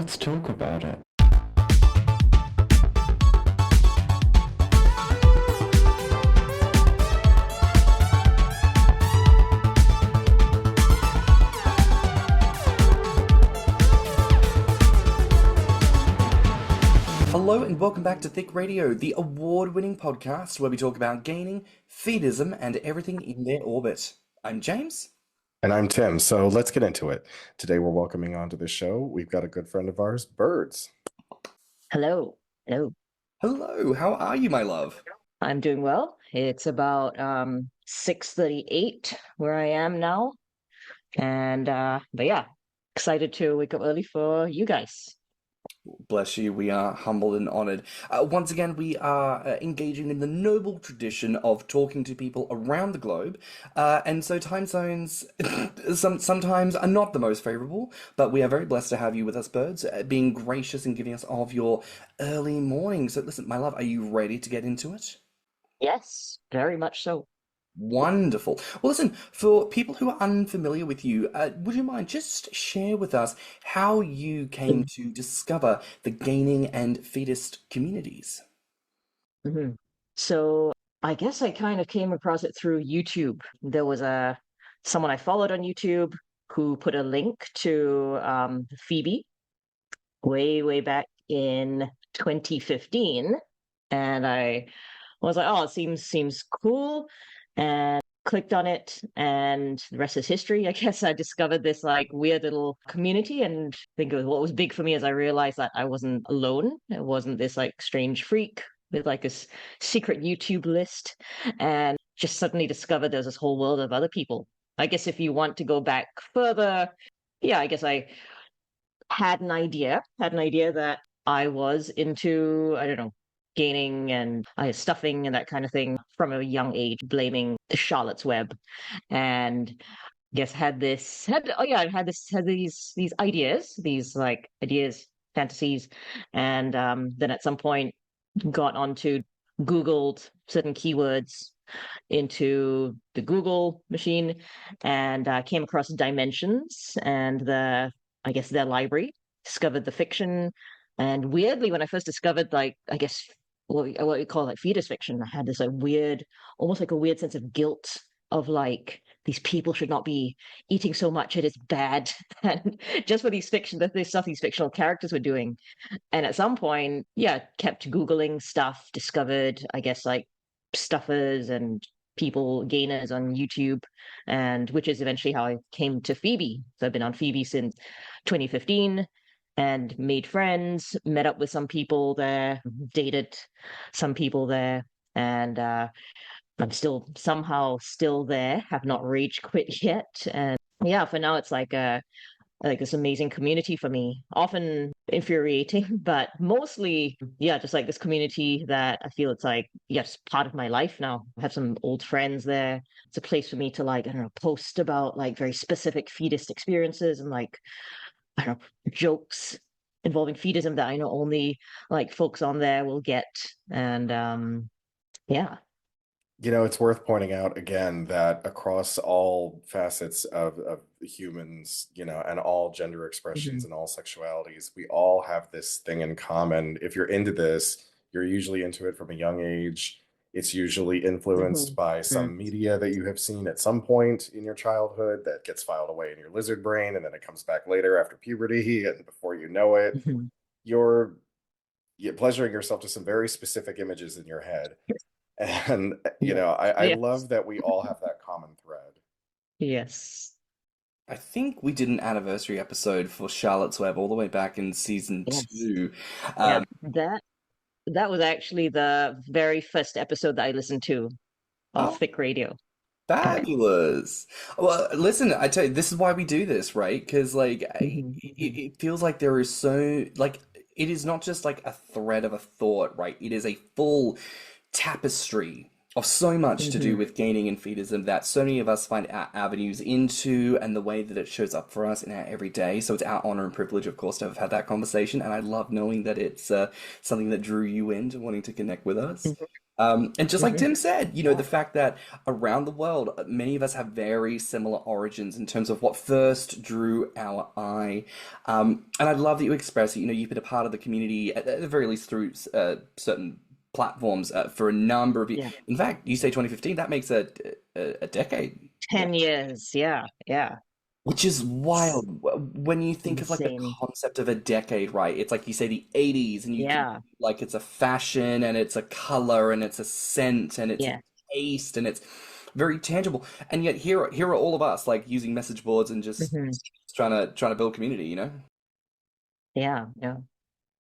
let's talk about it. Hello and welcome back to Thicc Radio, the award-winning podcast where we talk about gaining, feedism, and everything in their orbit. I'm James. And I'm Tim, so let's get into it. Today we're welcoming onto the show, we've got a good friend of ours, Birds. Hello. Hello. Hello, how are you, my love? I'm doing well. It's about 6:38 where I am now. And but yeah, excited to wake up early for you guys. Bless you, we are humbled and honored. Once again, we are engaging in the noble tradition of talking to people around the globe. And so time zones sometimes are not the most favorable, but we are very blessed to have you with us, Birds, being gracious and giving us of your early morning. So listen, my love, are you ready to get into it? Yes, very much so. Wonderful. Well, listen, for people who are unfamiliar with you, would you mind just share with us how you came to discover the gaining and feedist communities? Mhm. So I guess I kind of came across it through YouTube. There was someone I followed on YouTube who put a link to Feabie way back in 2015, and I was like, oh, it seems cool, and clicked on it, and the rest is history. I guess I discovered this like weird little community, and I think what was big for me is I realized that I wasn't alone. It wasn't this like strange freak with like this secret YouTube list, and just suddenly discovered there's this whole world of other people. I guess if you want to go back further, yeah, I guess I had an idea that I was into, I don't know, gaining and stuffing and that kind of thing from a young age, blaming the Charlotte's Web, and I guess had these ideas, fantasies, and then at some point got onto Googled certain keywords into the Google machine, and came across Dimensions and their library, discovered the fiction. And weirdly, when I first discovered, like, I guess what we call like feedist fiction, I had this like weird, almost like a weird sense of guilt of like these people should not be eating so much, it is bad, and just for these stuff these fictional characters were doing. And at some point, yeah, kept Googling stuff, discovered, I guess, like stuffers and people gainers on YouTube, and which is eventually how I came to Feabie. So I've been on Feabie since 2015 and made friends, met up with some people there, dated some people there, and I'm somehow still there, have not rage quit yet. And yeah, for now it's like this amazing community for me, often infuriating, but mostly, yeah, just like this community that I feel it's like, yes, part of my life now. I have some old friends there. It's a place for me to like, I don't know, post about like very specific feedist experiences and like, I don't know, jokes involving feedism that I know only like folks on there will get. And yeah. You know, it's worth pointing out again that across all facets of humans, you know, and all gender expressions and all sexualities, we all have this thing in common. If you're into this, you're usually into it from a young age. It's usually influenced by some media that you have seen at some point in your childhood that gets filed away in your lizard brain, and then it comes back later after puberty, and before you know it, you're pleasuring yourself to some very specific images in your head. And, you know, I Yes. love that we all have that common thread. Yes. I think we did an anniversary episode for Charlotte's Web all the way back in season Yes. 2. Yeah, that was actually the very first episode that I listened to of Thicc Radio. Fabulous. Well, listen, I tell you, this is why we do this, right? Because like it feels like there is so like it is not just like a thread of a thought, right? It is a full tapestry of so much to do with gaining and feedism that so many of us find our avenues into and the way that it shows up for us in our everyday. So it's our honor and privilege, of course, to have had that conversation. And I love knowing that it's something that drew you into wanting to connect with us. And just like Hmm. Tim said, the fact that around the world, many of us have very similar origins in terms of what first drew our eye. And I love that you express it. You've been a part of the community, at the very least through certain platforms for a number of years. Yeah. In fact, you say 2015, that makes a decade. 10 years. Yeah. Yeah. Which is It's wild when you think of like the insane. concept of a decade, right? It's like you say the 80s, and you think Yeah. like it's a fashion and it's a color and it's a scent and it's a Yeah. taste and it's very tangible. And yet here are all of us like using message boards and just Hmm. trying to build community. Yeah. Yeah.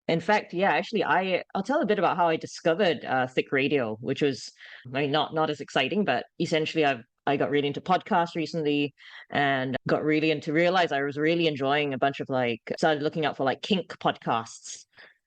In fact, yeah, actually, I'll tell a bit about how I discovered Thicc Radio, which was, I mean, not as exciting, but essentially, I got really into podcasts recently, and got really into realize I was really enjoying a bunch of like started looking out for like kink podcasts,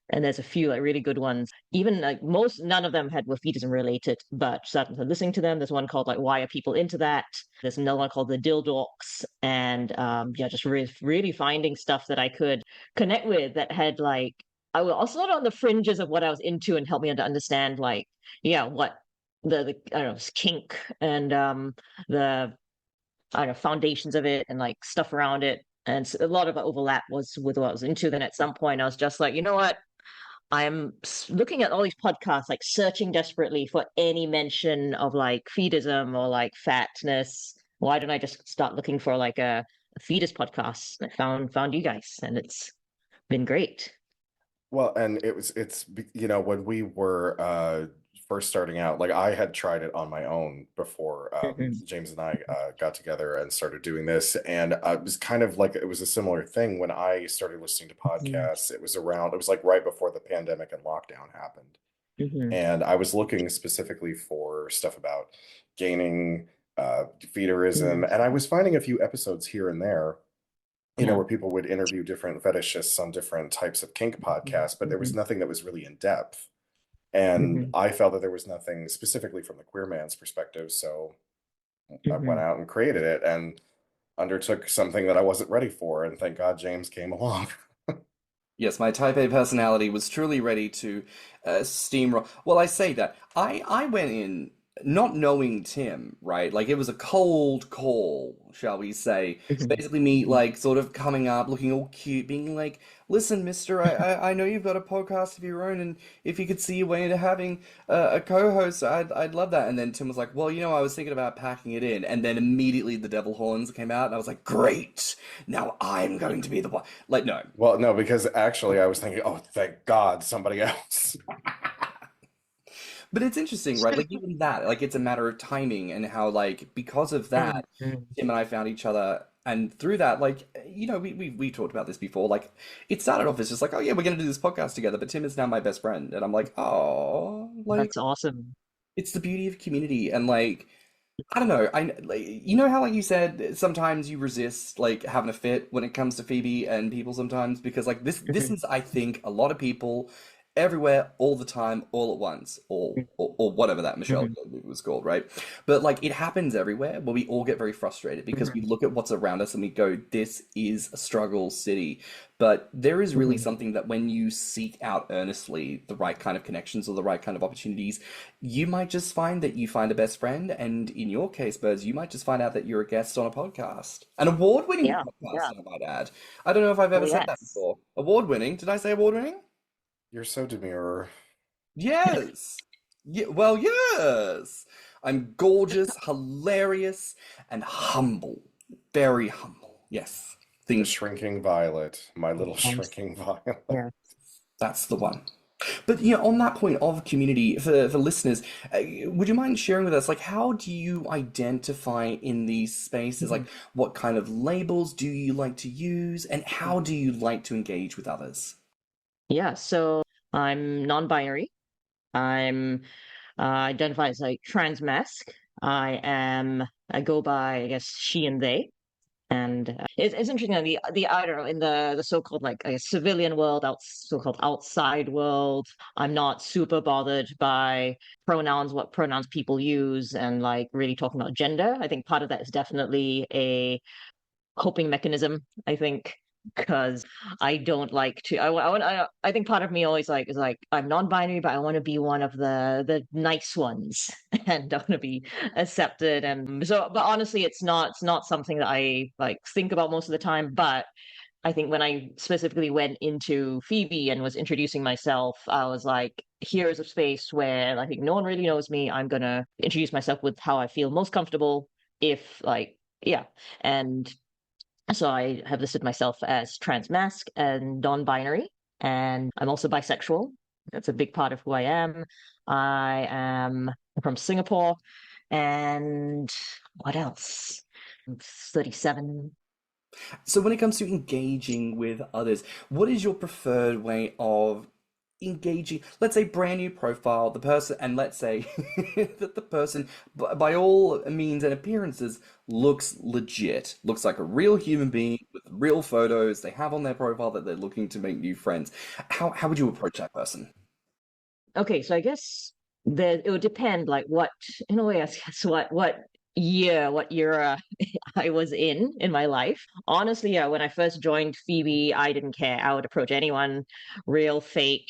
and there's a few like really good ones. Even like none of them were feedism related, but started listening to them. There's one called like Why Are People Into That? There's another one called The Dildorks, and yeah, just really finding stuff that I could connect with that had like I was also on the fringes of what I was into and helped me to understand like, yeah, what the I don't know, kink and the I don't know, foundations of it and like stuff around it. And a lot of overlap was with what I was into. Then at some point I was just like, you know what? Looking at all these podcasts, like searching desperately for any mention of like feedism or like fatness. Why don't I just start looking for like a fetus podcast? And I found you guys, and it's been great. Well, and when we were first starting out, like I had tried it on my own before Hmm. James and I got together and started doing this, and it was kind of like it was a similar thing when I started listening to Hmm. podcasts. It was like right before the pandemic and lockdown happened, Hmm. and I was looking specifically for stuff about gaining, Hmm. feederism, and I was finding a few episodes here and there, Yeah. where people would interview different fetishists on different types of kink podcasts, but there was Hmm. nothing that was really in depth. And Hmm. I felt that there was nothing specifically from the queer man's perspective. So I went Hmm. out and created it and undertook something that I wasn't ready for. And thank God James came along. Yes, my Type A personality was truly ready to steamroll. Well, I say that. I went in not knowing Tim, right? Like it was a cold call, shall we say. It's Hmm. basically me Hmm. like sort of coming up, looking all cute, being like, "Listen, mister, I know you've got a podcast of your own, and if you could see your way into having a co-host, I'd love that." And then Tim was like, "Well, I was thinking about packing it in." And then immediately the devil horns came out, and I was like, "Great! Now I'm going to be the one." Like, no. Well, no, because actually I was thinking, oh, thank God somebody else. But it's interesting, right? Like even that, like it's a matter of timing and how like because of that, Hmm. Tim and I found each other, and through that, like we talked about this before. Like it started off as just like, oh yeah, we're gonna do this podcast together, but Tim is now my best friend, and I'm like, oh, like That's awesome. it's the beauty of community, and like I don't know, I like how like you said sometimes you resist like having a fit when it comes to Phoebe and people sometimes because like this Hmm. is I think a lot of people everywhere all the time all at once or whatever that Michelle Hmm. movie was called, right? But like it happens everywhere where we all get very frustrated because we Hmm. look at what's around us and we go, this is a struggle city. But there is really Hmm. something that when you seek out earnestly the right kind of connections or the right kind of opportunities, you might just find that you find a best friend. And in your case, Birds, you might just find out that you're a guest on a podcast. An award-winning Yeah. podcast, Yeah. I might add. I don't know if I've Oh ever said that yes. before. Award-winning? Did I say award-winning? You're so demure. Yes. Yeah, well, yes. I'm gorgeous, hilarious, and humble. Very humble. Yes. The Things shrinking violet, my little Thanks. shrinking violet. Yeah. that's the one. But on that point of community for listeners, would you mind sharing with us like how do you identify in these spaces? Like Mhm. what kind of labels do you like to use and how do you like to engage with others? Yeah. So I'm non-binary. I'm identify as like transmasc. I go by I guess she and they. And it's interesting that the I don't know in the so-called like I guess, civilian world, so-called outside world. I'm not super bothered by pronouns, what pronouns people use, and like really talking about gender. I think part of that is definitely a coping mechanism. I think because I don't like to. I think part of me always like is like I'm non-binary, but I want to be one of the nice ones, and I want to be accepted. And so, but honestly, it's not something that I like think about most of the time. But I think when I specifically went into Feabie and was introducing myself, I was like, here's a space where I think no one really knows me. I'm gonna introduce myself with how I feel most comfortable. If like, yeah, and so I have listed myself as transmasc and non-binary, and I'm also bisexual. That's a big part of who I am. I am from Singapore, and what else? I'm 37. So when it comes to engaging with others, what is your preferred way of engaging? Let's say brand new profile, the person, and let's say that the person, by all means and appearances, looks legit, looks like a real human being with real photos they have on their profile that they're looking to make new friends. How would you approach that person? Okay, so I guess it would depend, like what, in a way, I guess what year, what era I was in my life. Honestly, yeah, when I first joined Feabie, I didn't care. I would approach anyone, real, fake.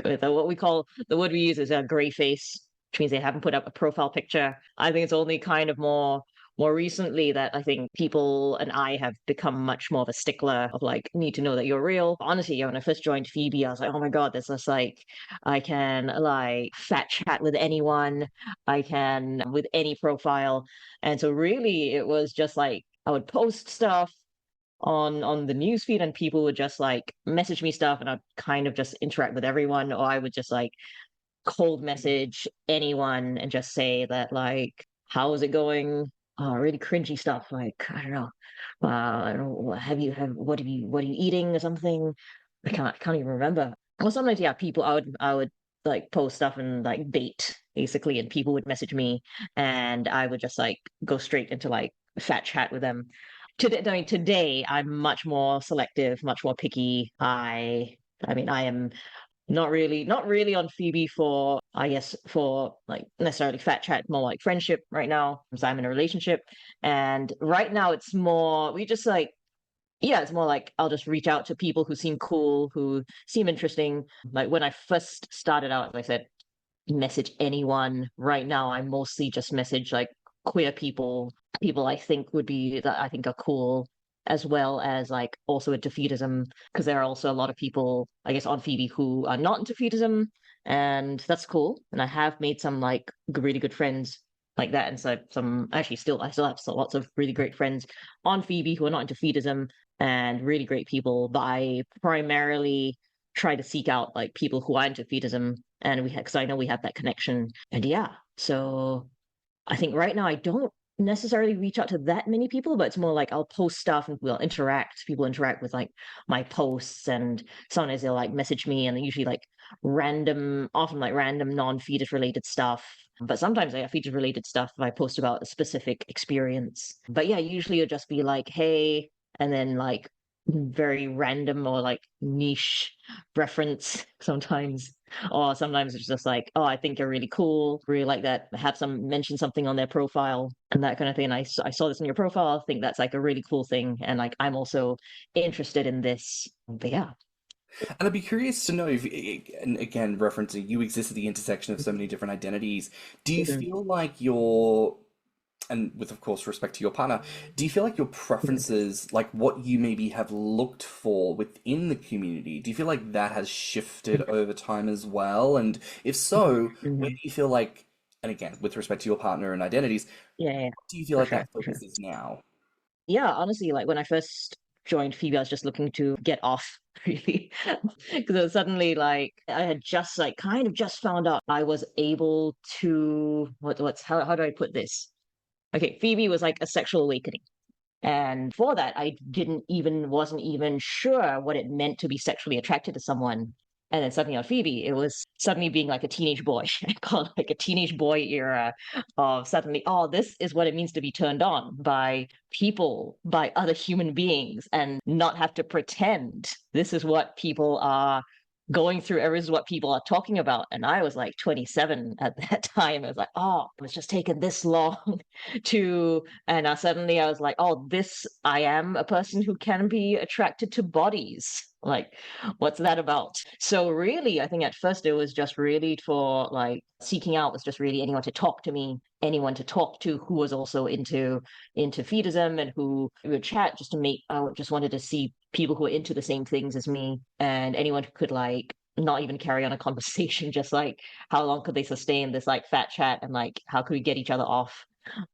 With what we call the word we use is a gray face, which means they haven't put up a profile picture. I think it's only kind of more recently that I think people and I have become much more of a stickler of like need to know that you're real. Honestly, yeah, when I first joined Feabie, I was like, oh my God, this is like I can like fat chat with anyone, I can with any profile. And so really it was just like I would post stuff on the news feed and people would just like message me stuff and I'd kind of just interact with everyone, or I would just like cold message anyone and just say that like how is it going, really cringy stuff like I don't know, I don't know, have what are you eating or something. I can't even remember. Well, sometimes yeah, people I would like post stuff and like bait basically, and people would message me and I would just like go straight into like fat chat with them. Today, I mean, today I'm much more selective, much more picky. I mean, I am not really on Feabie for, I guess, for like necessarily fat chat, more like friendship right now, because I'm in a relationship. And right now it's more, we just like, yeah, it's more like I'll just reach out to people who seem cool, who seem interesting. Like when I first started out, as I said, message anyone. Right now, I mostly just message like queer people, people I think would be that I think are cool, as well as like also into feedism, because there are also a lot of people, I guess, on Feabie who are not into feedism, and that's cool. And I have made some like really good friends like that, and so some actually still I still have lots of really great friends on Feabie who are not into feedism and really great people, but I primarily try to seek out like people who are into feedism, and we because I know we have that connection. And yeah, so I think right now I don't necessarily reach out to that many people, but it's more like I'll post stuff and we'll interact. People interact with like my posts, and sometimes they'll like message me, and they usually like random, often like random non-fetus related stuff. But sometimes I have feature related stuff if I post about a specific experience. But yeah, usually it'll just be like, hey, and then like very random or like niche reference sometimes. Or sometimes it's just like, oh, I think you're really cool, really like that. Have some mention something on their profile and that kind of thing. I saw this in your profile. I think that's like a really cool thing. And like, I'm also interested in this. But yeah. And I'd be curious to know if, and again, referencing you exist at the intersection of so many different identities. Do you Mhm, feel like your, and with of course respect to your partner, do you feel like your mhm, preferences, like what you maybe have looked for within the community, do you feel like that has shifted over time as well? And if so, where mhm. do you feel like, and again, with respect to your partner and identities, Yeah, yeah, do you feel for like sure, that for sure. focus is now? Yeah, honestly, like when I first joined Phoebe, I was just looking to get off, really, because it was suddenly like I had just like kind of just found out I was able to what's how do I put this? Okay, Phoebe was like a sexual awakening. And for that, I didn't even wasn't even sure what it meant to be sexually attracted to someone. And then suddenly on Phoebe, it was suddenly being like a teenage boy. I call it like a teenage boy era of suddenly, oh, this is what it means to be turned on by people, by other human beings, and not have to pretend. This is what people are going through every what people are talking about. And I was like 27 at that time. I was like, oh, it's just taken this long to, and suddenly I was like, oh, I am a person who can be attracted to bodies. Like, what's that about? So really, I think at first it was just really for like seeking out was just really anyone to talk to me, anyone to talk to who was also into feedism and who would chat just to make, I just wanted to see people who were into the same things as me and anyone who could like not even carry on a conversation, just like how long could they sustain this like fat chat and like how could we get each other off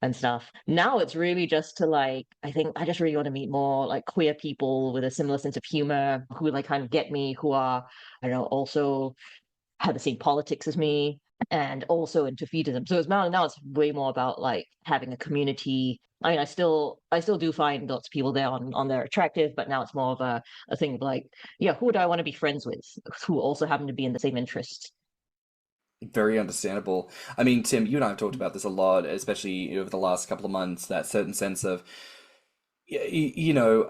and stuff. Now it's really just to like, I think I just really want to meet more like queer people with a similar sense of humor who like kind of get me, who are, I don't know, also have the same politics as me and also into feedism. So now it's way more about like having a community. I mean, I still do find lots of people there on their attractive, but now it's more of a thing of like, yeah, who do I want to be friends with who also happen to be in the same interests? Very understandable. I mean, Tim, you and I have talked about this a lot, especially over the last couple of months, that certain sense of, you know,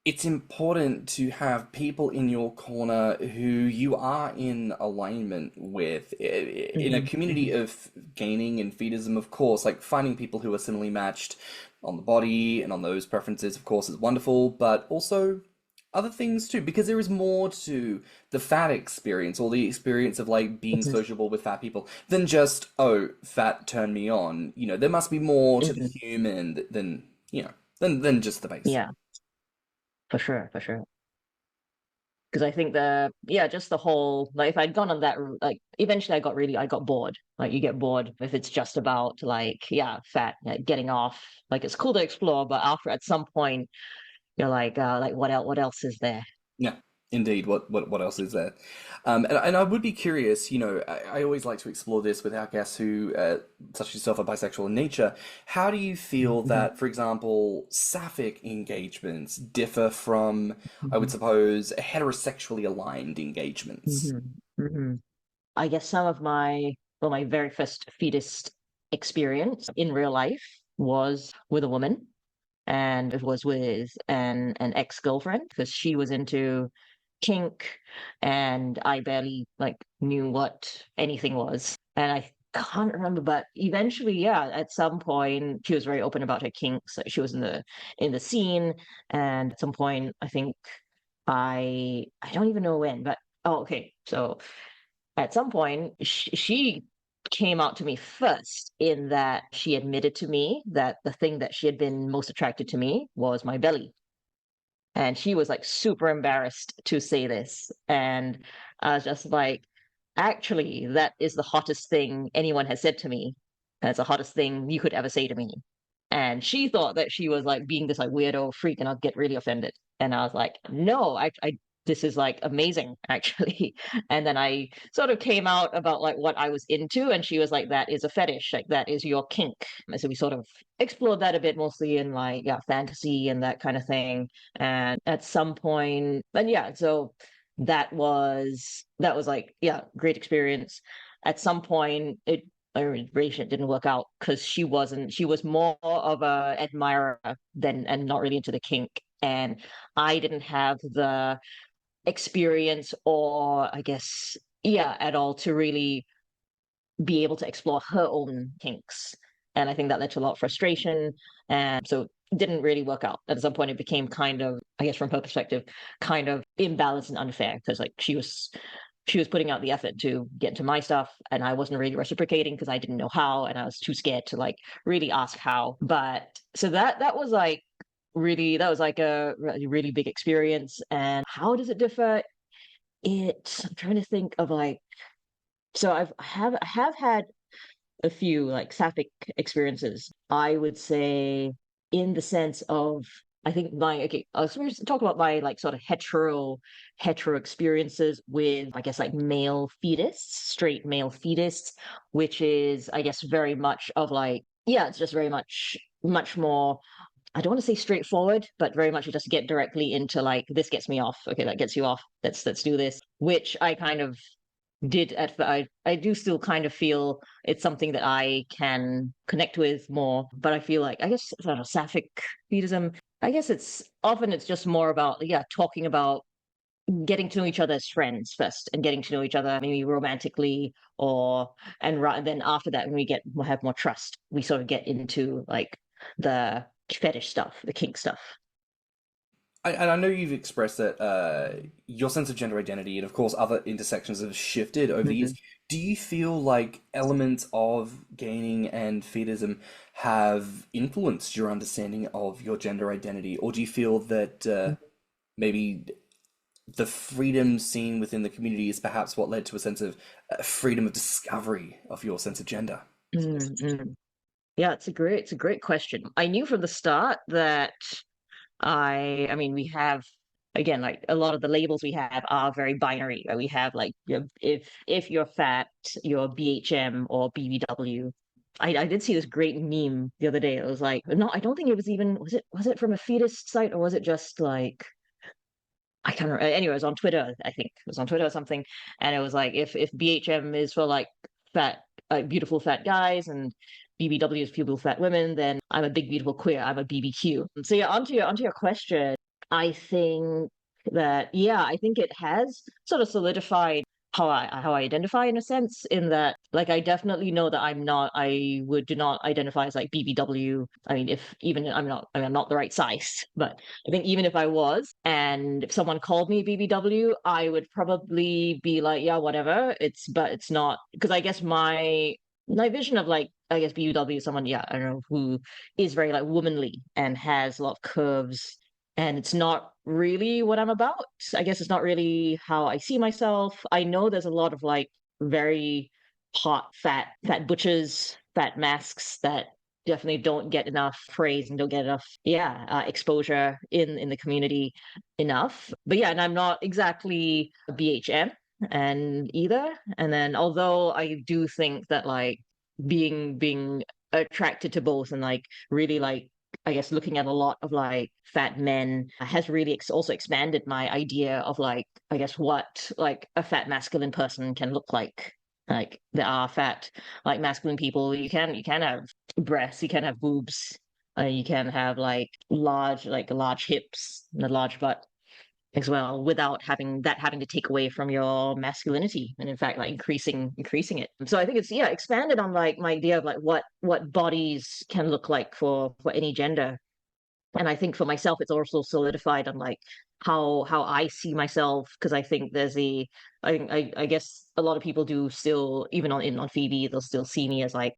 it's important to have people in your corner who you are in alignment with. In a Hmm. community of gaining and feedism, of course, like finding people who are similarly matched on the body and on those preferences, of course, is wonderful, but also other things too, because there is more to the fat experience or the experience of like being Hmm. sociable with fat people than just, oh, fat turn me on. You know, there must be more to the Hmm. human than, you know, than just the base. Yeah, for sure, for sure. Because I think just the whole like if I'd gone on that route, like eventually I got bored. Like you get bored if it's just about like fat, like, getting off. Like it's cool to explore, but after at some point you're like what else is there? Yeah, indeed. What else is there? And I would be curious. You know, I always like to explore this with our guests who, such as yourself, are bisexual in nature. How do you feel Hmm. that, for example, sapphic engagements differ from, I would Hmm. suppose, heterosexually aligned engagements? Hmm. Hmm. I guess some of my very first feedist experience in real life was with a woman, and it was with an ex-girlfriend because she was into kink and I barely like knew what anything was. And I can't remember, but eventually, yeah, at some point she was very open about her kinks. Like, she was in the scene, and at some point I think I don't even know when, but oh okay. So at some point she came out to me first in that she admitted to me that the thing that she had been most attracted to me was my belly. And she was like super embarrassed to say this. And I was just like, actually, that is the hottest thing anyone has said to me. That's the hottest thing you could ever say to me. And she thought that she was like being this like weirdo freak and I'd get really offended. And I was like, no, this is like amazing, actually. And then I sort of came out about like what I was into, and she was like, that is a fetish, like that is your kink. And so we sort of explored that a bit, mostly in like, yeah, fantasy and that kind of thing. And at some point, and yeah, so that was like, yeah, great experience. At some point, our relationship didn't work out because she was more of a admirer than and not really into the kink. And I didn't have the experience or I guess at all to really be able to explore her own kinks. And I think that led to a lot of frustration. And so it didn't really work out. At some point it became kind of, I guess from her perspective, kind of imbalanced and unfair because like she was putting out the effort to get into my stuff and I wasn't really reciprocating because I didn't know how and I was too scared to like really ask how. But so that was like that was like a really big experience. And how does it differ? I'm trying to think of like, so I have had a few like sapphic experiences. I would say in the sense of I think my okay, so we're just talk about my like sort of hetero experiences with I guess like male fetists, straight male fetists, which is I guess very much of like it's just very much more I don't want to say straightforward, but very much you just get directly into like this gets me off. Okay, that gets you off. Let's do this. Which I kind of did I do still kind of feel it's something that I can connect with more. But I feel like I guess I don't know, sapphic fetism. I guess it's just more about talking about getting to know each other as friends first, and getting to know each other maybe romantically, and then after that, when we have more trust, we sort of get into like the fetish stuff, the kink stuff. And I know you've expressed that your sense of gender identity and, of course, other intersections have shifted over the years. Mhm. Do you feel like elements of gaining and feedism have influenced your understanding of your gender identity, or do you feel that maybe the freedom seen within the community is perhaps what led to a sense of freedom of discovery of your sense of gender? Mm-mm. Yeah, it's a great question. I knew from the start that I mean, we have again like a lot of the labels we have are very binary. Right? We have like if you're fat, you're BHM or BBW. I did see this great meme the other day. It was like, no, I don't think it was even was it from a feedist site, or was it just like I can't remember. Anyway, it was on Twitter. I think it was on Twitter or something, and it was like if BHM is for like fat, beautiful fat guys, and BBW is beautiful fat women, then I'm a big beautiful queer. I'm a BBQ. So yeah, onto your question. I think that yeah, I think it has sort of solidified how I identify in a sense, in that like I definitely know that do not identify as like BBW. I mean, if even I'm not the right size, but I think even if I was, and if someone called me BBW, I would probably be like, yeah, whatever. But it's not, because I guess my vision of like, I guess BBW is someone, yeah, I don't know, who is very like womanly and has a lot of curves, and it's not really what I'm about. I guess it's not really how I see myself. I know there's a lot of like very hot, fat butchers, fat masks that definitely don't get enough praise and don't get enough, yeah, exposure in the community enough. But yeah, and I'm not exactly a BHM and either. And then although I do think that like being attracted to both, and like really like I guess looking at a lot of like fat men has really also expanded my idea of like I guess what like a fat masculine person can look like. Like there are fat like masculine people. You can have breasts, you can have boobs, you can have like large hips and a large butt as well, without having to take away from your masculinity, and in fact like increasing it. So I think it's yeah expanded on like my idea of like what bodies can look like for any gender. And I think for myself it's also solidified on like how I see myself, because I think there's a I guess a lot of people do still, even on Feabie, they'll still see me as like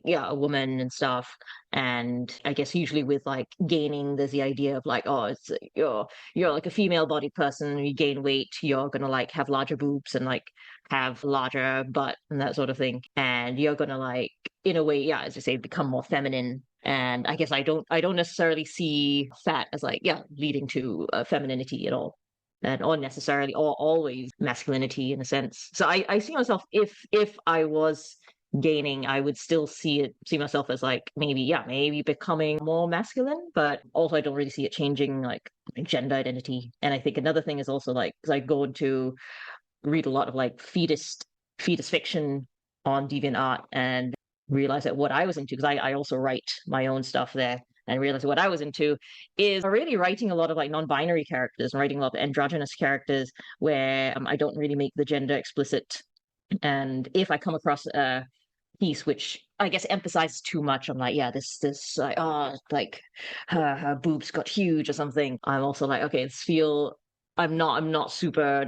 yeah a woman and stuff. And I guess usually with like gaining, there's the idea of like, oh, it's you're like a female bodied person, you gain weight, you're gonna like have larger boobs and like have larger butt and that sort of thing, and you're gonna like in a way, yeah, as you say, become more feminine. And I guess I don't necessarily see fat as like yeah leading to femininity at all, and or necessarily or always masculinity in a sense. So I see myself, if I was gaining, I would still see myself as like maybe yeah maybe becoming more masculine, but also I don't really see it changing like gender identity. And I think another thing is also like, because I go into read a lot of like feedist fiction on DeviantArt, and realize that what I was into, because I also write my own stuff there, and realize what I was into is really writing a lot of like non-binary characters and writing a lot of androgynous characters where I don't really make the gender explicit. And if I come across a piece which I guess emphasizes too much, I'm like, yeah, this like like her boobs got huge or something. I'm also like, okay, it's feel I'm not super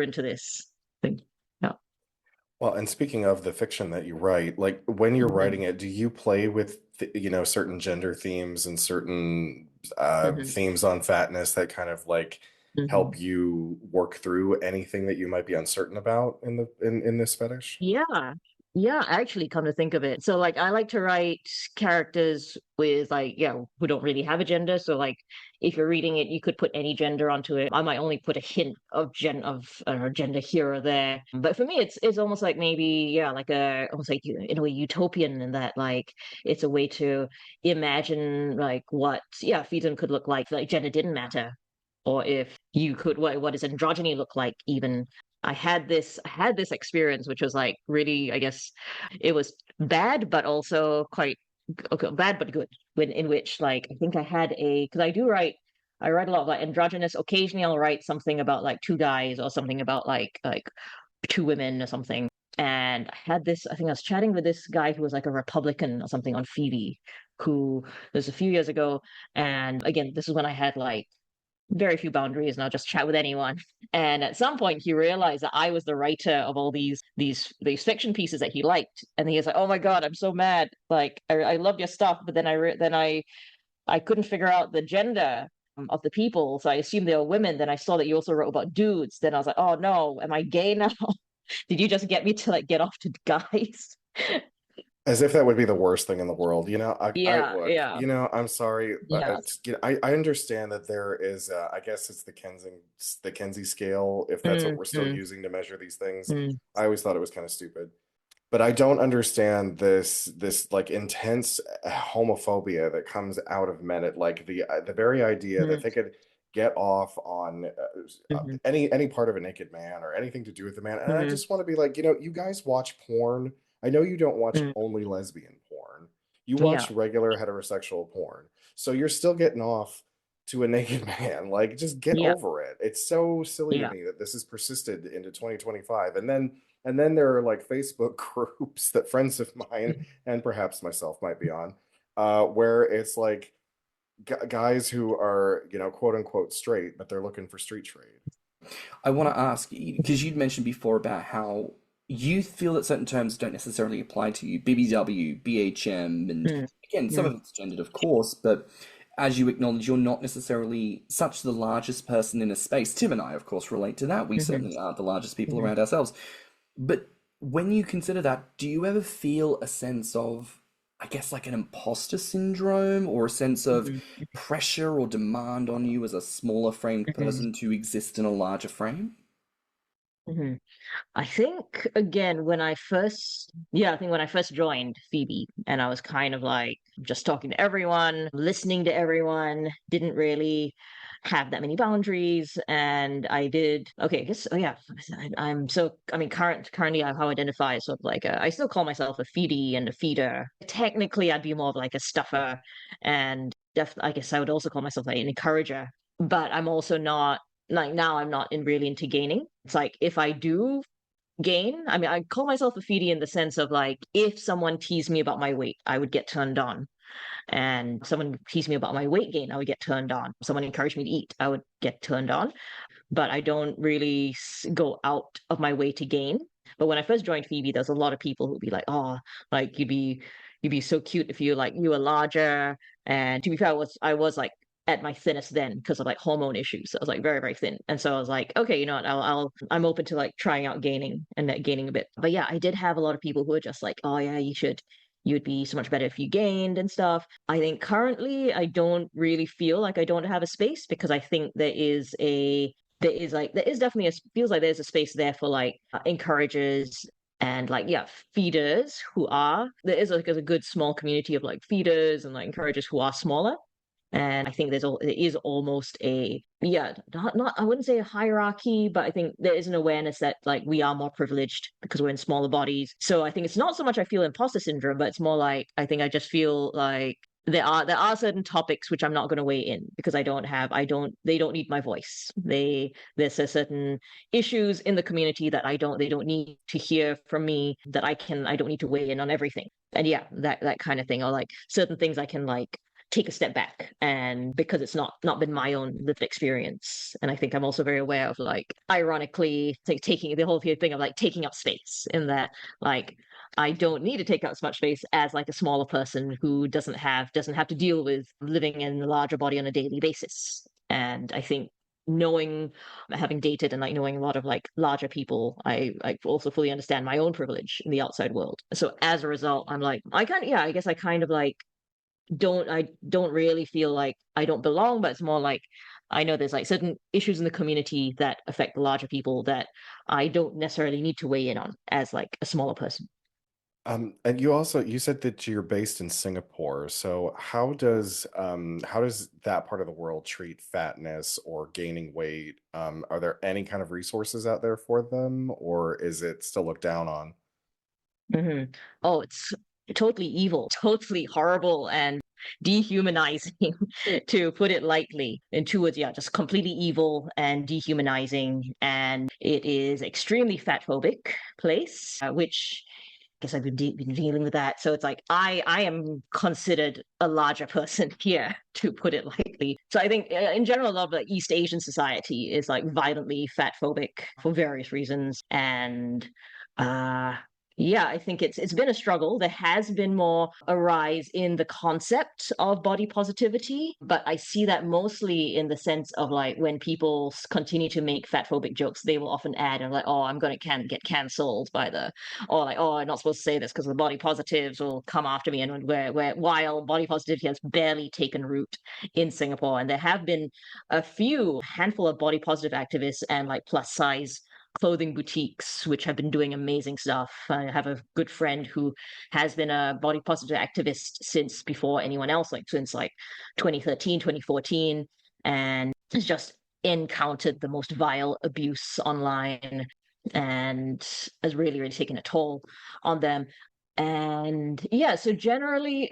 into this thing. Yeah. Well, and speaking of the fiction that you write, like when you're Mhm. writing it, do you play with, certain gender themes and certain Mhm. themes on fatness that kind of like help Mhm. you work through anything that you might be uncertain about in this fetish? Yeah. Yeah, actually, come to think of it. So like I like to write characters with like, yeah, who don't really have a gender. So like if you're reading it, you could put any gender onto it. I might only put a hint of I don't know, gender here or there. But for me it's almost like maybe, yeah, like a almost like in a way utopian, in that like it's a way to imagine like what yeah, Feedom could look like if, like gender didn't matter. Or if you could what does androgyny look like even. I had this experience which was like really, I guess it was bad but also quite okay, bad but good, when in which like I think I had a because I do write I write a lot of like androgynous. Occasionally I'll write something about like two guys or something about like two women or something. And I had this, I think I was chatting with this guy who was like a Republican or something on Feabie, who was a few years ago. And again, this is when I had like very few boundaries and I'll just chat with anyone. And at some point he realized that I was the writer of all these fiction pieces that he liked. And he was like, "Oh my God, I'm so mad. Like I loved your stuff, but then I couldn't figure out the gender of the people. So I assumed they were women. Then I saw that you also wrote about dudes. Then I was like, oh no, am I gay now? Did you just get me to like get off to guys?" As if that would be the worst thing in the world. I Yeah, look, yeah, I'm sorry, but yeah. I understand that there is, I guess it's the Kenzie scale, if that's what Mm, we're still mm, using to measure these things. mm, I always thought it was kind of stupid. But I don't understand this like intense homophobia that comes out of men. At like the very idea that mm, they could get off on mm, any part of a naked man or anything to do with a man. And I mm, just want to be like, you guys watch porn. I know you don't watch mm. only lesbian porn. You Yeah, watch regular heterosexual porn. So you're still getting off to a naked man. Like, just get yeah, over it. It's so silly to yeah. me that this has persisted into 2025. And then there are like Facebook groups that friends of mine and perhaps myself might be on, where it's like guys who are, quote unquote straight, but they're looking for street trade. I want to ask, because you'd mentioned before about how you feel that certain terms don't necessarily apply to you, BBW, BHM, and Mm, again, some mm, of it's gendered, of course, but as you acknowledge, you're not necessarily such the largest person in a space. Tim and I, of course, relate to that. We mhm, certainly aren't the largest people mhm, around ourselves. But when you consider that, do you ever feel a sense of, I guess, like an imposter syndrome or a sense of mhm, pressure or demand on you as a smaller framed mhm, person to exist in a larger frame? mhm. I think again when I first, yeah, I think when I first joined Phoebe and I was kind of like just talking to everyone, listening to everyone, didn't really have that many boundaries. And I did, okay, I guess, oh yeah, I'm so, I mean, currently how I identify as sort of like I still call myself a feedie and a feeder. Technically, I'd be more of like a stuffer and I guess I would also call myself like an encourager, but I'm also not like now I'm not in really into gaining. It's like if I do gain. I mean, I call myself a feedie in the sense of like, if someone teased me about my weight, I would get turned on. And someone teased me about my weight gain, I would get turned on. Someone encouraged me to eat, I would get turned on. But I don't really go out of my way to gain. But when I first joined Phoebe, there's a lot of people who'd be like, "Oh, like you'd be so cute if you were larger." And to be fair, I was like at my thinnest then because of like hormone issues. So I was like very, very thin. And so I was like, okay, you know what, I'm open to like trying out gaining and gaining a bit. But yeah, I did have a lot of people who were just like, oh yeah, you'd be so much better if you gained and stuff. I think currently I don't really feel like I don't have a space because I think there is definitely feels like there's a space there for like encouragers and like yeah feeders who are there is like a good small community of like feeders and like encouragers who are smaller. And I think there is almost a yeah not I wouldn't say a hierarchy, but I think there is an awareness that like we are more privileged because we're in smaller bodies. So I think it's not so much I feel imposter syndrome, but it's more like I think I just feel like there are certain topics which I'm not going to weigh in because I don't they don't need my voice. There's a certain issues in the community that they don't need to hear from me that I don't need to weigh in on everything. And yeah, that kind of thing, or like certain things I can like take a step back and because it's not been my own lived experience. And I think I'm also very aware of like ironically like taking the whole thing of like taking up space in that like I don't need to take up as much space as like a smaller person who doesn't have to deal with living in a larger body on a daily basis. And I think knowing having dated and like knowing a lot of like larger people, I also fully understand my own privilege in the outside world. So as a result, I'm like I kind of yeah, I guess I kind of like I don't really feel like I don't belong, but it's more like I know there's like certain issues in the community that affect the larger people that I don't necessarily need to weigh in on as like a smaller person. And you said that you're based in Singapore. So how does that part of the world treat fatness or gaining weight? Are there any kind of resources out there for them, or is it still looked down on? Hmm. Oh, it's totally evil, totally horrible. And dehumanizing, to put it lightly. In two words, yeah, just completely evil and dehumanizing. And it is extremely fat phobic place, which guess I've been dealing with that. So it's like I am considered a larger person here, to put it lightly. So I think in general, a lot of the East Asian society is like violently fat phobic for various reasons. And uh yeah, I think it's been a struggle. There has been more a rise in the concept of body positivity, but I see that mostly in the sense of like when people continue to make fat phobic jokes, they will often add and like, oh, I'm going to get cancelled by the, or like, oh, I'm not supposed to say this because the body positives will come after me. And where while body positivity has barely taken root in Singapore, and there have been a handful of body positive activists and like plus size clothing boutiques which have been doing amazing stuff. I have a good friend who has been a body positive activist since before anyone else, like since like 2013, 2014, and has just encountered the most vile abuse online and has really, really taken a toll on them. And yeah, so generally,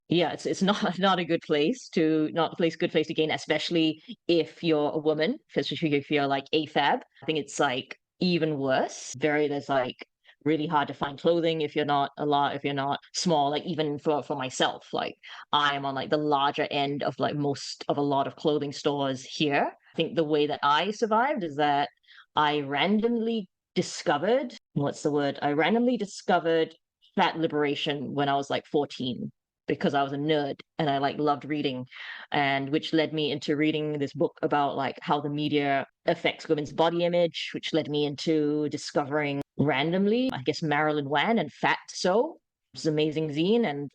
yeah, it's not not a good place to not a good place to gain, especially if you're a woman, especially if you're like AFAB. I think it's like even worse. There's like really hard to find clothing if you're not if you're not small. Like even for myself, like I am on like the larger end of like most of a lot of clothing stores here. I think the way that I survived is that I randomly discovered I randomly discovered fat liberation when I was like 14 because I was a nerd and I like loved reading, and which led me into reading this book about like how the media affects women's body image, which led me into discovering randomly, I guess, Marilyn Wan and Fat So. It's an amazing zine, and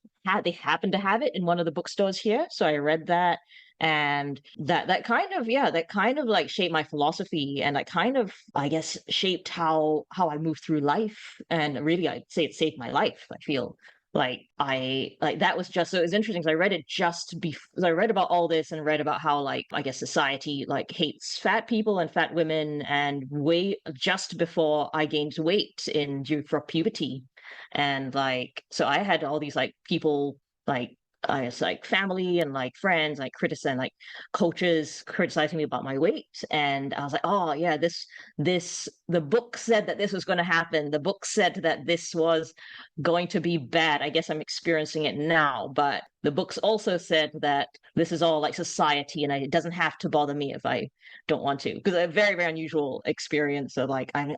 they happened to have it in one of the bookstores here, so I read that. And that kind of like shaped my philosophy, and like kind of, I guess, shaped how I move through life. And really, I'd say it saved my life. I feel like that was just, so it was interesting because I read it just before I read about all this and read about how like I guess society like hates fat people and fat women, and way just before I gained weight in due for puberty. And like so I had all these like people, like I was like family and like friends, like criticizing, like coaches criticizing me about my weight. And I was like, oh yeah, the book said that this was going to happen. The book said that this was going to be bad. I guess I'm experiencing it now. But the books also said that this is all like society, and it doesn't have to bother me if I don't want to. Because a very, very unusual experience. So like I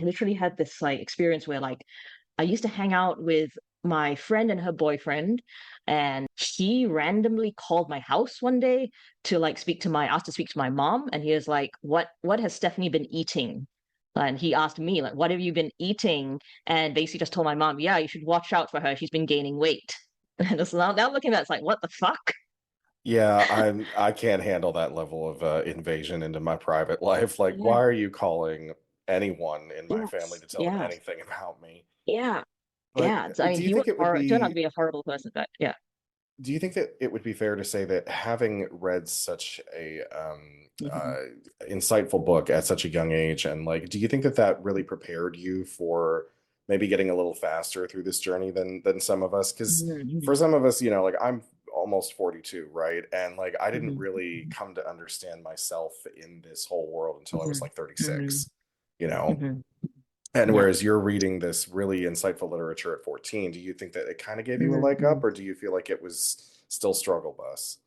literally had this like experience where like I used to hang out with my friend and her boyfriend, and he randomly called my house one day to like asked to speak to my mom, and he was like, what has Stephanie been eating? And he asked me, like, what have you been eating? And basically just told my mom, yeah, you should watch out for her. She's been gaining weight. And so now looking at it, it's like, what the fuck? Yeah, I can't handle that level of invasion into my private life. Like, Yeah. why are you calling anyone in my family Yes. to tell them Yeah. anything about me? Yeah. But Yeah. I mean, do you he was think it would turned out to be be a horrible person, but yeah. do you think that it would be fair to say that having read such a Mhm. insightful book at such a young age, and like, do you think that that really prepared you for maybe getting a little faster through this journey than some of us? Because for Mhm. some of us, like I'm almost 42, right? And like I didn't Mhm. really come to understand myself in this whole world until I was Mhm. like Mhm. 36, you know? Mhm. And Yeah. whereas you're reading this really insightful literature at 14, do you think that it kind of gave you a leg up, Mhm. or do you feel like it was still struggle bus?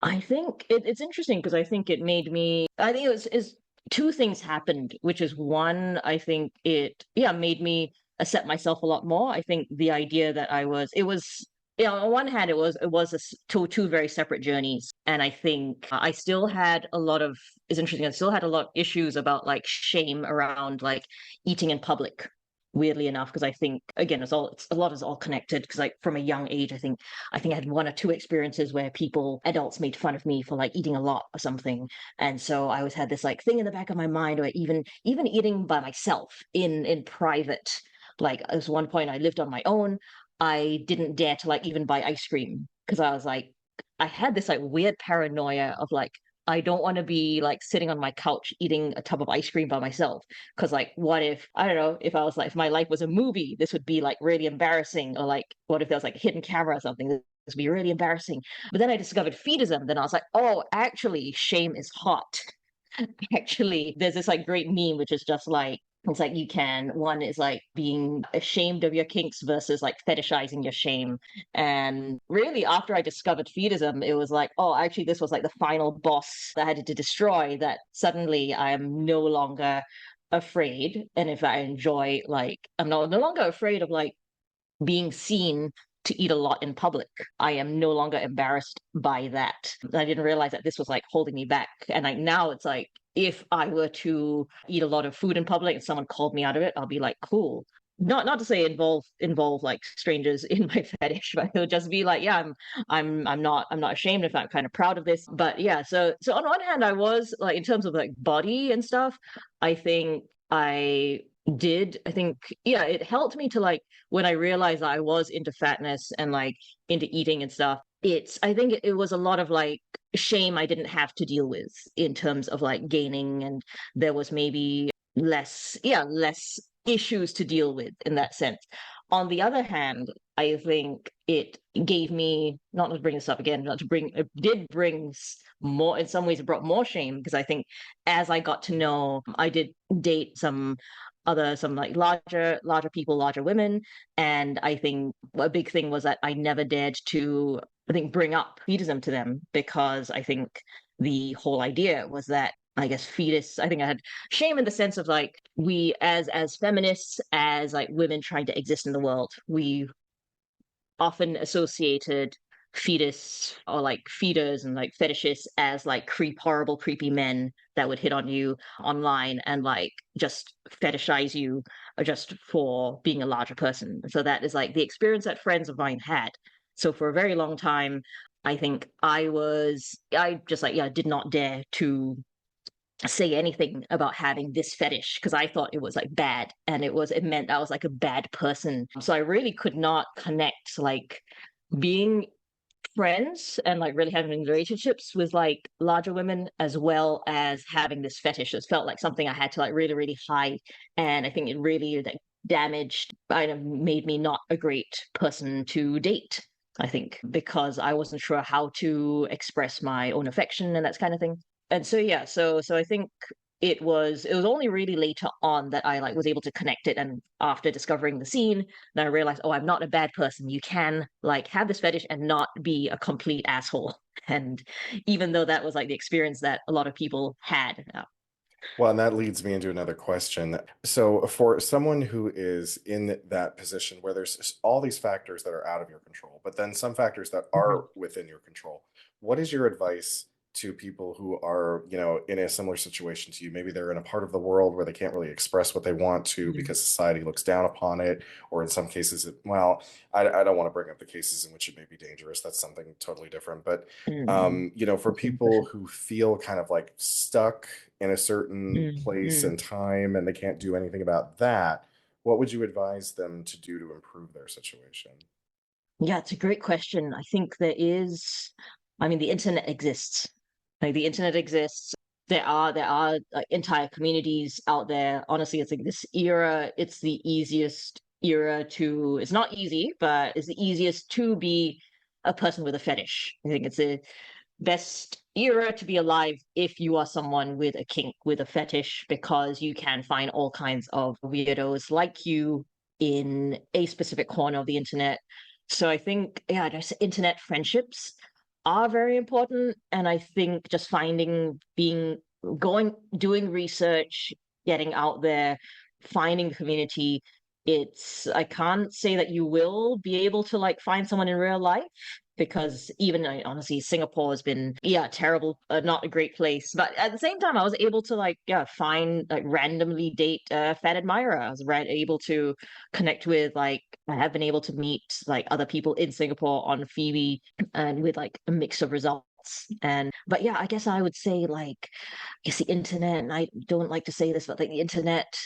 I think it's interesting because I think it made me. I think it was is two things happened, which is one, I think it made me accept myself a lot more. I think the idea that it was on one hand it was two very separate journeys, and I think I still had a lot of it's interesting. I still had a lot of issues about like shame around like eating in public. Weirdly enough, because I think again it's a lot is all connected. Because like from a young age, I think I had one or two experiences where adults made fun of me for like eating a lot or something. And so I always had this like thing in the back of my mind where even eating by myself in private, like at one point I lived on my own, I didn't dare to like even buy ice cream because I was like, I had this like weird paranoia of like I don't want to be like sitting on my couch eating a tub of ice cream by myself. Because like, what if, I don't know, if I was like, if my life was a movie, this would be like really embarrassing. Or like, what if there was like a hidden camera or something? This would be really embarrassing. But then I discovered feedism. Then I was like, oh, actually, shame is hot. Actually, there's this like great meme, which is just like, it's like you can, one is like being ashamed of your kinks versus like fetishizing your shame. And really, after I discovered feedism, it was like, oh, actually, this was like the final boss that I had to destroy, that suddenly I am no longer afraid. And if I enjoy, like, I'm no longer afraid of like being seen to eat a lot in public. I am no longer embarrassed by that. I didn't realize that this was like holding me back. And like now it's like, if I were to eat a lot of food in public and someone called me out of it, I'll be like, cool. Not to say involve like strangers in my fetish, but it'll just be like, yeah, I'm not ashamed if I'm kind of proud of this. But yeah, so on one hand, I was like, in terms of like body and stuff, I think I think, yeah, it helped me to like, when I realized that I was into fatness and like into eating and stuff, I think it was a lot of like shame I didn't have to deal with in terms of like gaining, and there was maybe less issues to deal with in that sense. On the other hand, I think it gave me, not to bring this up again, not to bring it did bring more, in some ways it brought more shame, because I think as I got to know, I did date some like larger people, larger women. And I think a big thing was that I never dared to, I think, bring up fetishism to them, because I think the whole idea was that, I guess, fetus, I think I had shame in the sense of like, we as feminists, as like women trying to exist in the world, we often associated fetus or like feeders and like fetishists as like horrible, creepy men that would hit on you online and like just fetishize you just for being a larger person. So that is like the experience that friends of mine had. So for a very long time, I think I just like, yeah, did not dare to say anything about having this fetish, because I thought it was like bad, and it meant I was like a bad person. So I really could not connect like being friends and like really having relationships with like larger women, as well as having this fetish. It felt like something I had to like really, really hide. And I think it really like damaged, kind of made me not a great person to date, I think, because I wasn't sure how to express my own affection and that kind of thing. And so yeah, so I think it was only really later on that I like was able to connect it, and after discovering the scene, then I realized, oh, I'm not a bad person. You can like have this fetish and not be a complete asshole. And even though that was like the experience that a lot of people had. Well, and that leads me into another question. So, for someone who is in that position where there's all these factors that are out of your control, but then some factors that Mhm. are within your control, what is your advice to people who are, in a similar situation to you? Maybe they're in a part of the world where they can't really express what they want to Mhm. because society looks down upon it, or in some cases, well, I don't want to bring up the cases in which it may be dangerous. That's something totally different. But Mhm. for For people sure. who feel kind of like stuck in a certain place Mhm. and time and they can't do anything about that, what would you advise them to do to improve their situation? Yeah, it's a great question. I think I mean, the internet exists. Like the internet exists. There are like entire communities out there. Honestly, it's like this era, it's the easiest era to, it's not easy, but it's the easiest to be a person with a fetish. I think it's the best era to be alive if you are someone with a kink, with a fetish, because you can find all kinds of weirdos like you in a specific corner of the internet. So I think, yeah, just internet friendships are very important. And I think just doing research, getting out there, finding the community. I can't say that you will be able to like find someone in real life, because even honestly, Singapore has been, yeah, terrible, not a great place. But at the same time, I was able to like, yeah, find like randomly date a fat admirer. I was able to connect with like, I have been able to meet like other people in Singapore on Feabie, and with like a mix of results. And but yeah, I guess I would say like, it's the internet, and I don't like to say this, but like the internet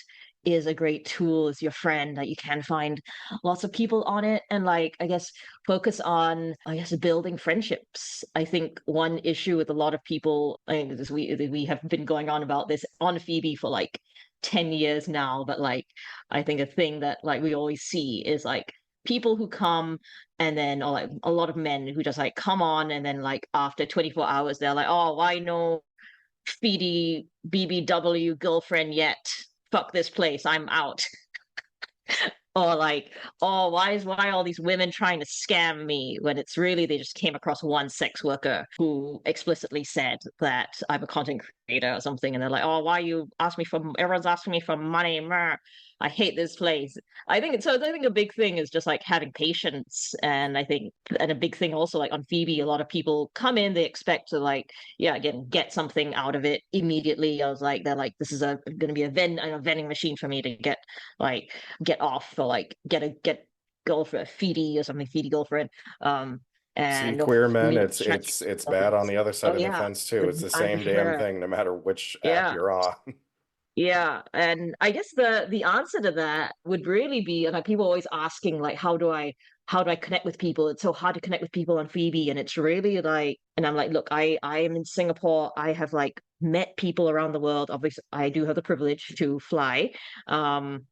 is a great tool, is your friend, that you can find lots of people on it, and like, I guess, focus on, I guess, building friendships. I think one issue with a lot of people, I think this, we have been going on about this on Feabie for like 10 years now, but like, I think a thing that like we always see is like people who come, and then, or like a lot of men who just like come on, and then like after 24 hours they're like, oh, why no Feedy BBW girlfriend yet? Fuck this place, I'm out. Or like, oh, why all these women trying to scam me, when it's really they just came across one sex worker who explicitly said that I'm a content creator or something, and they're like, oh, why you ask me for, everyone's asking me for money, meh. I hate this place. I think so. I think a big thing is just like having patience, and I think, and a big thing also, like on Feabie, a lot of people come in, they expect to like, yeah, again, get something out of it immediately. I was like, they're like, this is a going to be a vending machine for me to like get off, or like get girlfriend, feedy or something, feedy girlfriend. Um, See, and queer men, me, it's bad on the other oh side of the yeah, fence too. It's the I'm same damn sure. thing, no matter which app Yeah, you're on. yeah, and I guess the answer to that would really be, and like people always asking like, how do I connect with people? It's so hard to connect with people on Phoebe, and it's really like, and I'm like, look, I am in Singapore. I have like met people around the world. Obviously, I do have the privilege to fly. Um,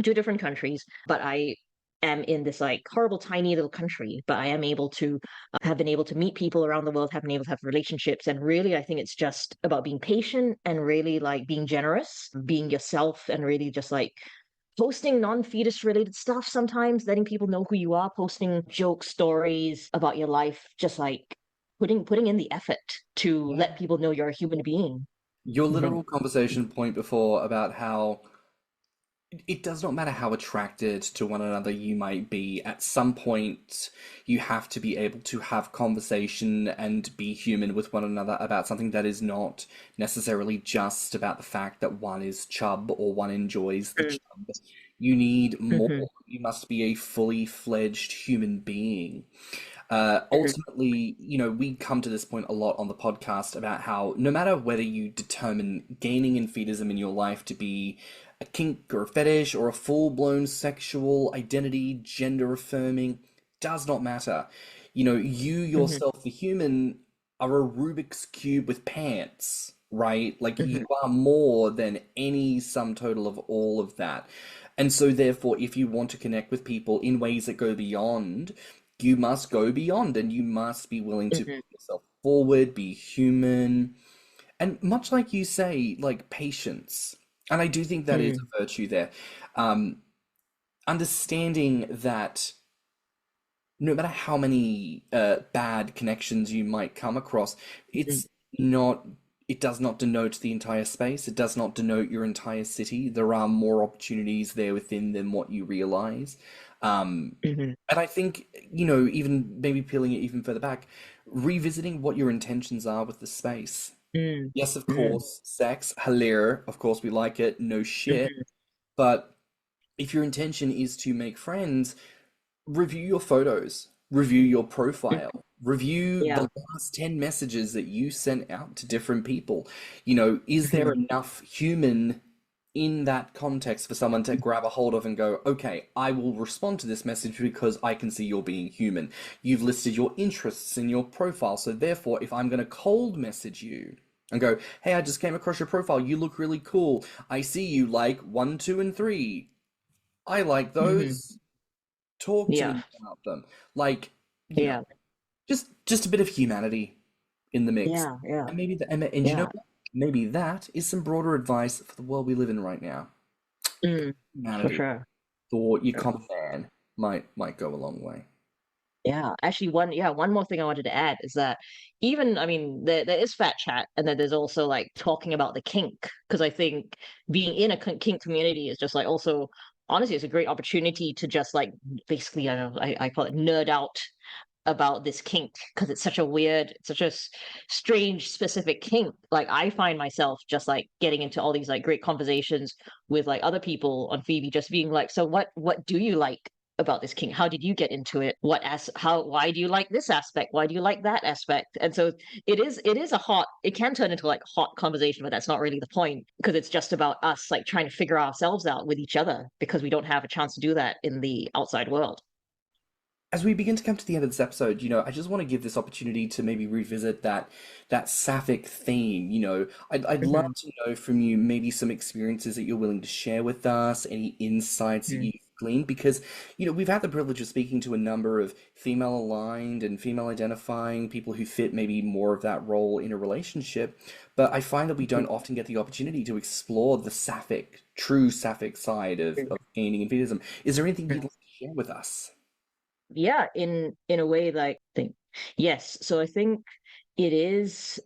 to different countries, but I am in this like horrible tiny little country, but I am able to have been able to meet people around the world, have been able to have relationships. And really, I think it's just about being patient and really like being generous, being yourself, and really just like posting non-fetus related stuff sometimes, letting people know who you are, posting joke stories about your life, just like putting in the effort to Yeah. let people know you're a human being. Your I think. literal conversation point before about how it does not matter how attracted to one another you might be. At some point, you have to be able to have conversation and be human with one another about something that is not necessarily just about the fact that one is chub or one enjoys the chub. You need more. Mm-hmm. You must be a fully fledged human being. Hmm. Ultimately, we come to this point a lot on the podcast about how no matter whether you determine gaining in fetishism in your life to be a kink or a fetish or a full-blown sexual identity, gender affirming, does not matter. You Hmm. yourself, the human, are a Rubik's Cube with pants, right? Like Hmm. you are more than any sum total of all of that. And so, therefore, if you want to connect with people in ways that go beyond, you must go beyond and you must be willing to Hmm. put yourself forward, be human. And much like you say, like patience. And I do think that is Hmm. a virtue there. Um, Understanding that no matter how many bad connections you might come across, Hmm. it's not, it does not denote the entire space. It does not denote your entire city. There are more opportunities there within than what you realize. Um, Hmm. and I think, even maybe peeling it even further back, revisiting what your intentions are with the space. Mm, Yes, of mhm, course, sex, hilarious. Of course, we like it, no shit. mhm, But if your intention is to make friends, review your photos, review your mm. profile, review Yeah. the last 10 messages that you sent out to different people. Is there Mhm, enough human in that context for someone to grab a hold of and go, okay, I will respond to this message because I can see you're being human. You've listed your interests in your profile, so therefore, if I'm going to cold message you and go, hey, I just came across your profile, you look really cool. I see you like 1, 2, and 3. I like mhm. those. Talk to Yeah. me about them. Like, Yeah. just a bit of humanity in the mix. Yeah. Yeah. And maybe and you know Yeah. what? Maybe that is some broader advice for the world we live in right now. Mm, for Humanity. sure. Thought your Sure. common man might go a long way. Yeah. Actually, one more thing I wanted to add is that even, I mean, there is fat chat, and then there's also like talking about the kink, because I think being in a kink community is just like also, honestly, it's a great opportunity to just like basically, I don't know, I call it nerd out about this kink, because it's such a weird, such a strange specific kink. Like I find myself just like getting into all these like great conversations with like other people on Phoebe, just being like, so what do you like about this king? How did you get into it? Why do you like this aspect? Why do you like that aspect? And so it can turn into like hot conversation, but that's not really the point, because it's just about us like trying to figure ourselves out with each other, because we don't have a chance to do that in the outside world. As we begin to come to the end of this episode, I just want to give this opportunity to maybe revisit that sapphic theme. I'd Mhm. love to know from you maybe some experiences that you're willing to share with us, any insights that you've gleaned, because we've had the privilege of speaking to a number of female aligned and female identifying people who fit maybe more of that role in a relationship, but I find that we don't often get the opportunity to explore the sapphic, true sapphic side of gaining and feedism. Is there anything you'd like to share with us? Yeah, in a way, like think yes. So I think it is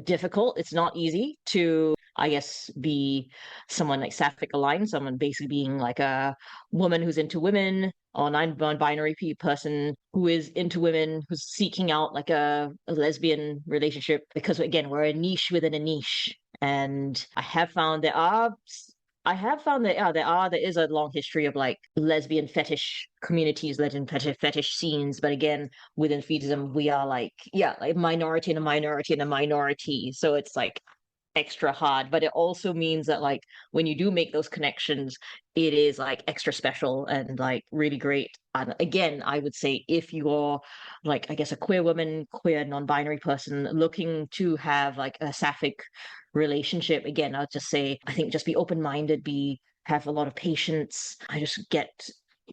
difficult. It's not easy to, I guess, be someone like sapphic aligned, someone basically being like a woman who's into women, or non-binary person who is into women, who's seeking out like a lesbian relationship, because again, we're a niche within a niche. And I have found that there is a long history of like lesbian fetish communities, lesbian fetish scenes. But again, within feedism, we are like, yeah, like minority and a minority and a minority. So it's like extra hard. But it also means that like when you do make those connections, it is like extra special and like really great. And again, I would say if you're like, I guess, a queer woman, queer non-binary person looking to have like a sapphic relationship, again, I'll just say, I think just be open-minded, have a lot of patience. I just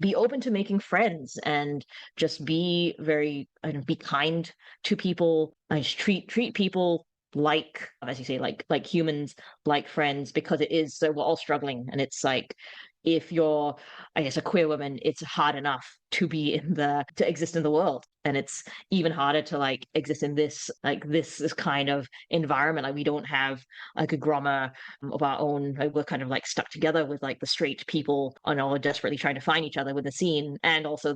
be open to making friends, and just be very, I don't know, be kind to people. I just treat people like, as you say, like humans, like friends, because it is, so we're all struggling. And it's like, if you're, I guess, a queer woman, it's hard enough to exist in the world, and it's even harder to like exist in this kind of environment. Like we don't have like a Grommr of our own. Like, we're kind of like stuck together with like the straight people, and all desperately trying to find each other with the scene. And also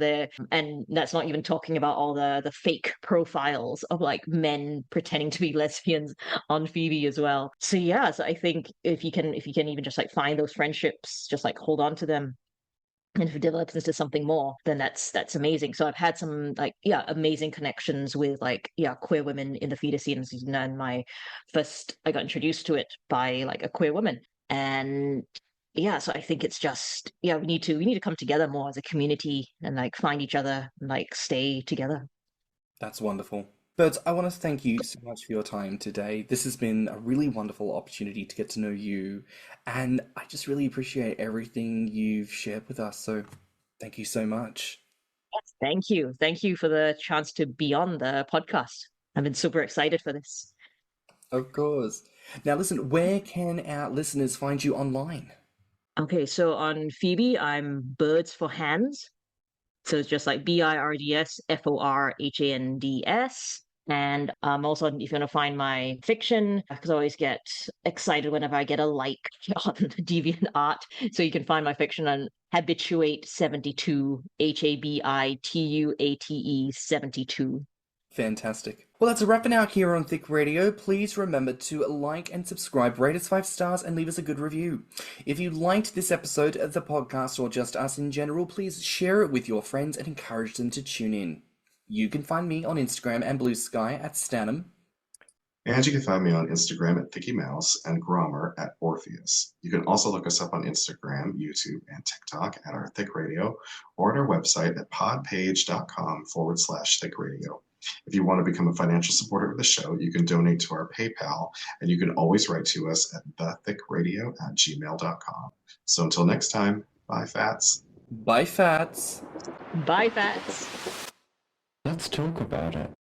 and that's not even talking about all the fake profiles of like men pretending to be lesbians on Feabie as well. So yeah, so I think if you can even just like find those friendships, just like hold on to them, and if it develops into something more, then that's amazing. So I've had some like, yeah, amazing connections with like, yeah, queer women in the fetus scene. And I got introduced to it by like a queer woman. And yeah, so I think it's just, yeah, we need to come together more as a community, and like find each other and like stay together. That's wonderful. Birds, I want to thank you so much for your time today. This has been a really wonderful opportunity to get to know you, and I just really appreciate everything you've shared with us. So, thank you so much. Thank you. Thank you for the chance to be on the podcast. I've been super excited for this. Of course. Now, listen, where can our listeners find you online? Okay, so on Phoebe, I'm Birds for Hands. So it's just like BirdsforHands. And also, if you want to find my fiction, because I always get excited whenever I get a like on DeviantArt. So you can find my fiction on Habituate72, Habituate72. Fantastic. Well, that's a wrap for now here on Thicc Radio. Please remember to like and subscribe, rate us 5 stars, and leave us a good review. If you liked this episode of the podcast, or just us in general, please share it with your friends and encourage them to tune in. You can find me on Instagram and BlueSky at stannnum. And you can find me on Instagram at ThiccMouse and Grommr at Orpheus. You can also look us up on Instagram, YouTube, and TikTok at our Thicc Radio, or at our website at podpage.com/thiccradio. If you want to become a financial supporter of the show, you can donate to our PayPal, and you can always write to us at thiccradio@gmail.com. So until next time, bye, Fats. Bye, Fats. Bye, Fats. Let's talk about it.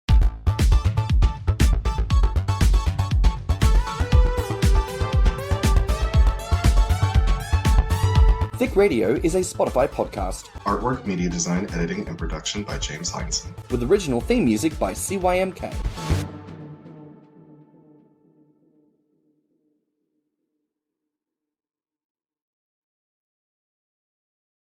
Thicc Radio is a Spotify podcast Artwork, media design, editing, and production by James Heinzen. with original theme music by CYMK.